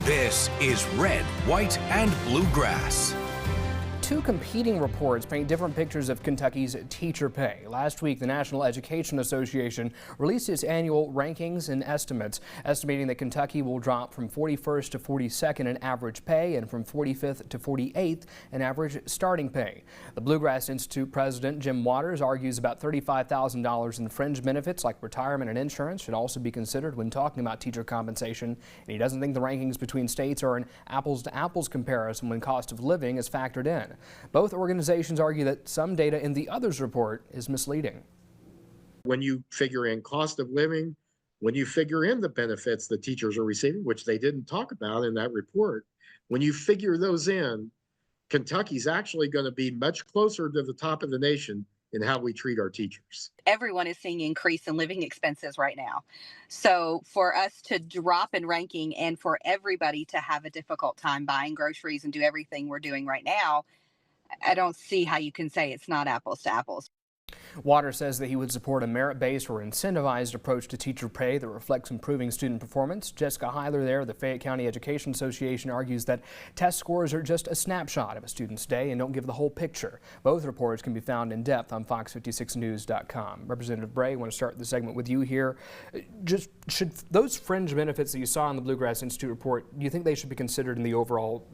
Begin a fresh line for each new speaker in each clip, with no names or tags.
This is Red, White, and Bluegrass.
Two competing reports paint different pictures of Kentucky's teacher pay. Last week, the National Education Association released its annual rankings and estimates, estimating that Kentucky will drop from 41st to 42nd in average pay and from 45th to 48th in average starting pay. The Bluegrass Institute president, Jim Waters, argues about $35,000 in fringe benefits like retirement and insurance should also be considered when talking about teacher compensation. And he doesn't think the rankings between states are an apples-to-apples comparison when cost of living is factored in. Both organizations argue that some data in the others report is misleading.
When you figure in cost of living, when you figure in the benefits the teachers are receiving, which they didn't talk about in that report, when you figure those in, Kentucky's actually going to be much closer to the top of the nation in how we treat our teachers.
Everyone is seeing increase in living expenses right now. So for us to drop in ranking and for everybody to have a difficult time buying groceries and do everything we're doing right now, I don't see how you can say it's not apples to apples.
Waters says that he would support a merit-based or incentivized approach to teacher pay that reflects improving student performance. Jessica Heiler there, the Fayette County Education Association, argues that test scores are just a snapshot of a student's day and don't give the whole picture. Both reports can be found in depth on fox56news.com. Representative Bray, I want to start the segment with you here. Just should those fringe benefits that you saw in the Bluegrass Institute report, do you think they should be considered in the overall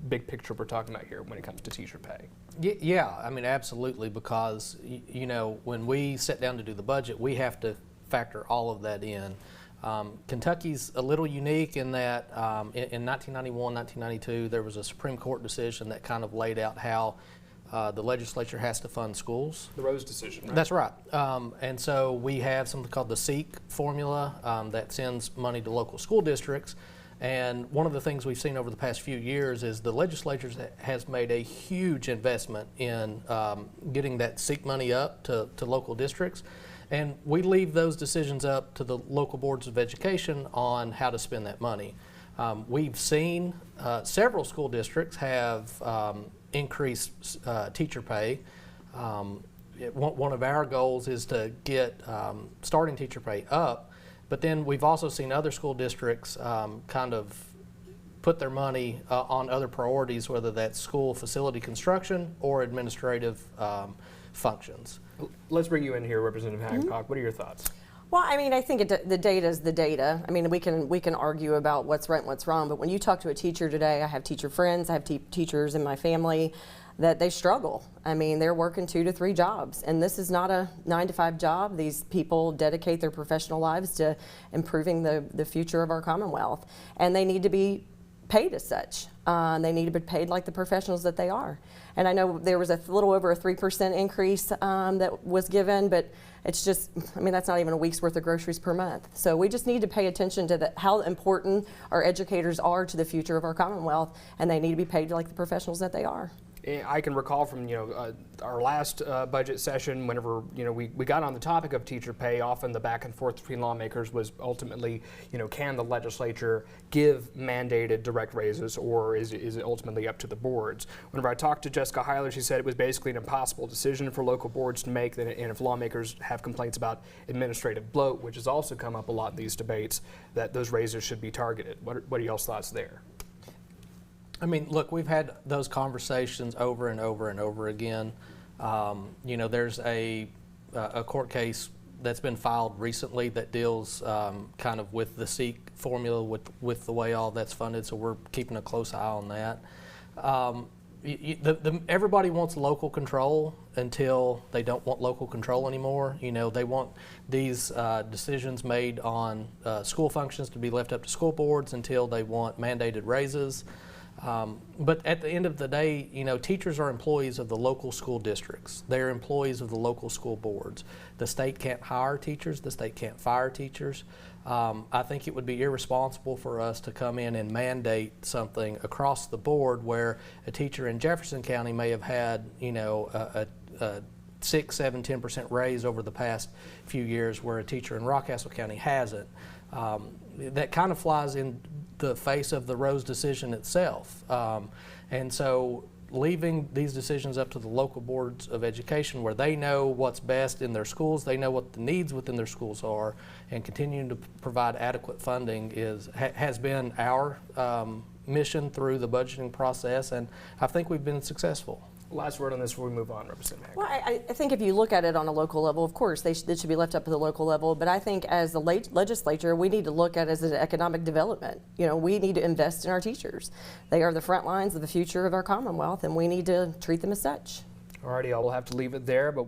big picture we're talking about here when it comes to teacher pay?
Yeah, I mean, absolutely, because, you know, when we sit down to do the budget, we have to factor all of that in. Kentucky's a little unique in that in 1991, 1992, there was a Supreme Court decision that kind of laid out how the legislature has to fund schools.
The Rose decision, right?
That's right. And so we have something called the SEEK formula that sends money to local school districts. And one of the things we've seen over the past few years is the legislature has made a huge investment in getting that SEEK money up to local districts. And we leave those decisions up to the local boards of education on how to spend that money. We've seen several school districts have increased teacher pay. One of our goals is to get starting teacher pay up. But then we've also seen other school districts kind of put their money on other priorities, whether that's school facility construction or administrative functions.
Let's bring you in here, Representative Hancock. What are your thoughts?
Well, I mean, I think the data is the data. I mean, we can argue about what's right and what's wrong, but when you talk to a teacher today, I have teacher friends, I have teachers in my family, that they struggle. I mean, they're working 2 to 3 jobs, and this is not a 9-to-5 job. These people dedicate their professional lives to improving the future of our Commonwealth, and they need to be paid as such. They need to be paid like the professionals that they are. And I know there was a little over a 3% increase that was given, but it's just, I mean, that's not even a week's worth of groceries per month. So we just need to pay attention to how important our educators are to the future of our Commonwealth, and they need to be paid like the professionals that they are.
I can recall from our last budget session, whenever we got on the topic of teacher pay, often the back and forth between lawmakers was ultimately, can the legislature give mandated direct raises, or is it ultimately up to the boards? Whenever I talked to Jessica Heiler, she said it was basically an impossible decision for local boards to make, and if lawmakers have complaints about administrative bloat, which has also come up a lot in these debates, that those raises should be targeted. What are y'all's thoughts there?
I mean, look, we've had those conversations over and over and over again. There's a court case that's been filed recently that deals kind of with the SEEK formula, with the way all that's funded, so we're keeping a close eye on that. Everybody wants local control until they don't want local control anymore. They want these decisions made on school functions to be left up to school boards until they want mandated raises. But at the end of the day, teachers are employees of the local school districts. They're employees of the local school boards. The state can't hire teachers. The state can't fire teachers. I think it would be irresponsible for us to come in and mandate something across the board where a teacher in Jefferson County may have had, a 6, 7, 10% raise over the past few years, where a teacher in Rockcastle County hasn't. That kind of flies in the face of the Rose decision itself. And so leaving these decisions up to the local boards of education, where they know what's best in their schools, they know what the needs within their schools are, and continuing to provide adequate funding has been our mission through the budgeting process, and I think we've been successful.
Last word on this before we move on, Representative Hancock.
Well, I think if you look at it on a local level, of course, it should be left up to the local level. But I think as the legislature, we need to look at it as an economic development. You know, we need to invest in our teachers. They are the front lines of the future of our Commonwealth, and we need to treat them as such.
Alrighty, I'll have to leave it there, but